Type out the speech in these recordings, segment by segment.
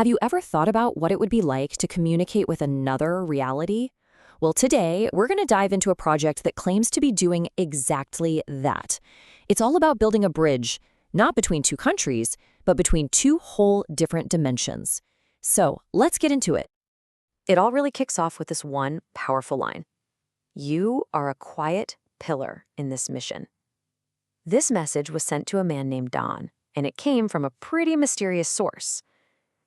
Have you ever thought about what it would be like to communicate with another reality? Well, today we're going to dive into a project that claims to be doing exactly that. It's all about building a bridge, not between two countries, but between two whole different dimensions. So let's get into it. It all really kicks off with this one powerful line. You are a quiet pillar in this mission. This message was sent to a man named Don, and it came from a pretty mysterious source.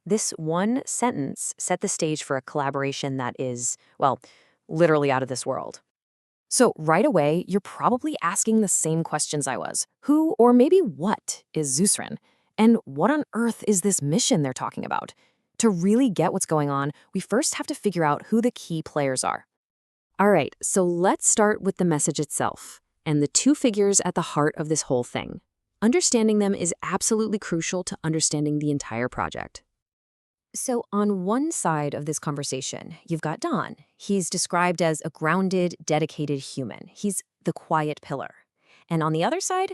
This one sentence set the stage for a collaboration that is, well, literally out of this world. So right away, you're probably asking the same questions I was. Who, or maybe what, is Zuzren? And what on earth is this mission they're talking about? To really get what's going on, we first have to figure out who the key players are. All right, so let's start with the message itself, and the two figures at the heart of this whole thing. Understanding them is absolutely crucial to understanding the entire project. So on one side of this conversation, you've got Don. He's described as a grounded, dedicated human. He's the quiet pillar. And on the other side,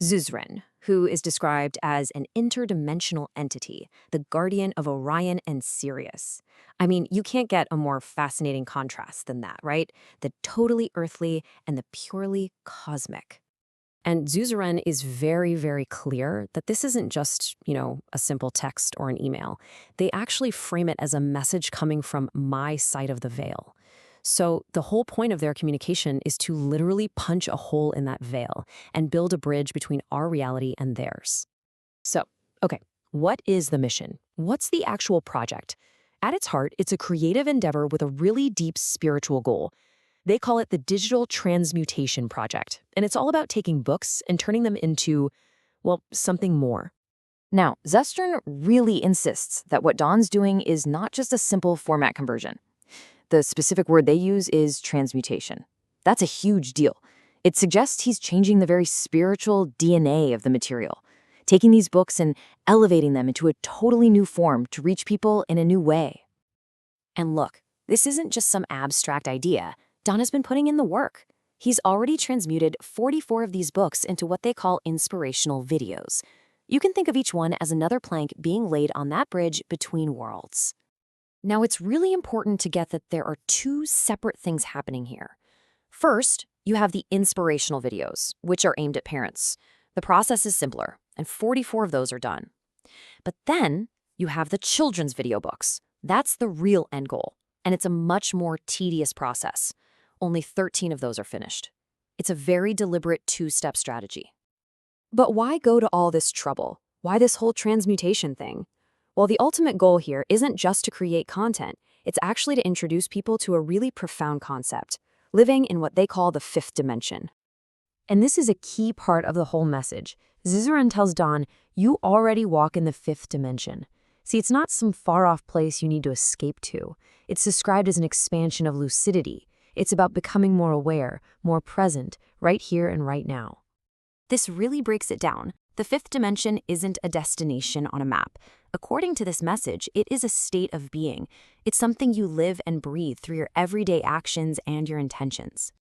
Zuzren, who is described as an interdimensional entity, the guardian of Orion and Sirius. I mean, you can't get a more fascinating contrast than that, right? The totally earthly and the purely cosmic. And Zuzren is very, very clear that this isn't just, a simple text or an email. They actually frame it as a message coming from my side of the veil. So the whole point of their communication is to literally punch a hole in that veil and build a bridge between our reality and theirs. So, okay, what is the mission? What's the actual project? At its heart, it's a creative endeavor with a really deep spiritual goal. They call it the Digital Transmutation Project, and it's all about taking books and turning them into, well, something more. Now, Zustern really insists that what Don's doing is not just a simple format conversion. The specific word they use is transmutation. That's a huge deal. It suggests he's changing the very spiritual DNA of the material, taking these books and elevating them into a totally new form to reach people in a new way. And look, this isn't just some abstract idea. Don has been putting in the work. He's already transmuted 44 of these books into what they call inspirational videos. You can think of each one as another plank being laid on that bridge between worlds. Now, it's really important to get that there are two separate things happening here. First, you have the inspirational videos, which are aimed at parents. The process is simpler, and 44 of those are done. But then, you have the children's video books. That's the real end goal, and it's a much more tedious process. Only 13 of those are finished. It's a very deliberate two-step strategy. But why go to all this trouble? Why this whole transmutation thing? Well, the ultimate goal here isn't just to create content. It's actually to introduce people to a really profound concept, living in what they call the fifth dimension. And this is a key part of the whole message. Zuzren tells Don, you already walk in the fifth dimension. See, it's not some far-off place you need to escape to. It's described as an expansion of lucidity. It's about becoming more aware, more present, right here and right now. This really breaks it down. The fifth dimension isn't a destination on a map. According to this message, it is a state of being. It's something you live and breathe through your everyday actions and your intentions.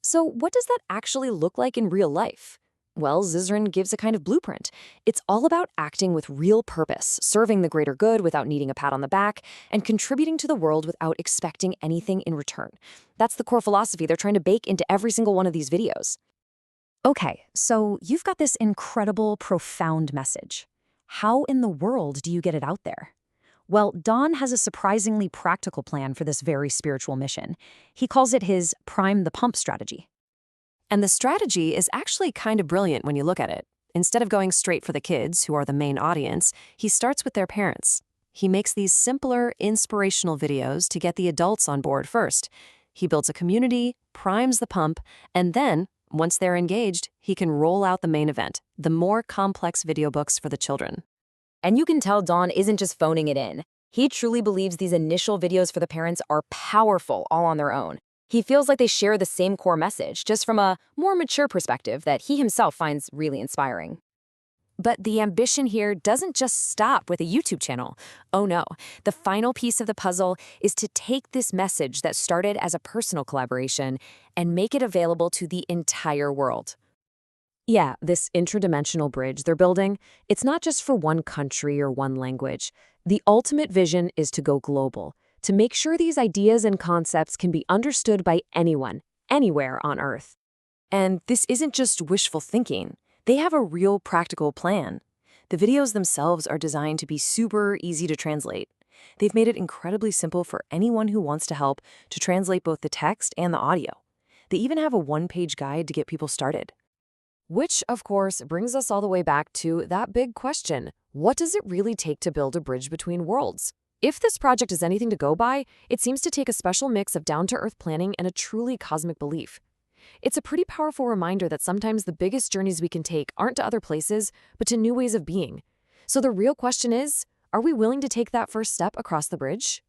So what does that actually look like in real life? Well, Zuzren gives a kind of blueprint. It's all about acting with real purpose, serving the greater good without needing a pat on the back, and contributing to the world without expecting anything in return. That's the core philosophy they're trying to bake into every single one of these videos. Okay, so you've got this incredible, profound message. How in the world do you get it out there? Well, Don has a surprisingly practical plan for this very spiritual mission. He calls it his prime the pump strategy. And the strategy is actually kind of brilliant when you look at it. Instead of going straight for the kids, who are the main audience, he starts with their parents. He makes these simpler, inspirational videos to get the adults on board first. He builds a community, primes the pump, and then, once they're engaged, he can roll out the main event, the more complex video books for the children. And you can tell Don isn't just phoning it in. He truly believes these initial videos for the parents are powerful all on their own. He feels like they share the same core message, just from a more mature perspective that he himself finds really inspiring. But the ambition here doesn't just stop with a YouTube channel. Oh no, the final piece of the puzzle is to take this message that started as a personal collaboration and make it available to the entire world. Yeah, this interdimensional bridge they're building, it's not just for one country or one language. The ultimate vision is to go global, to make sure these ideas and concepts can be understood by anyone, anywhere on Earth. And this isn't just wishful thinking. They have a real practical plan. The videos themselves are designed to be super easy to translate. They've made it incredibly simple for anyone who wants to help to translate both the text and the audio. They even have a one-page guide to get people started. Which, of course, brings us all the way back to that big question. What does it really take to build a bridge between worlds? If this project is anything to go by, it seems to take a special mix of down-to-earth planning and a truly cosmic belief. It's a pretty powerful reminder that sometimes the biggest journeys we can take aren't to other places, but to new ways of being. So the real question is, are we willing to take that first step across the bridge?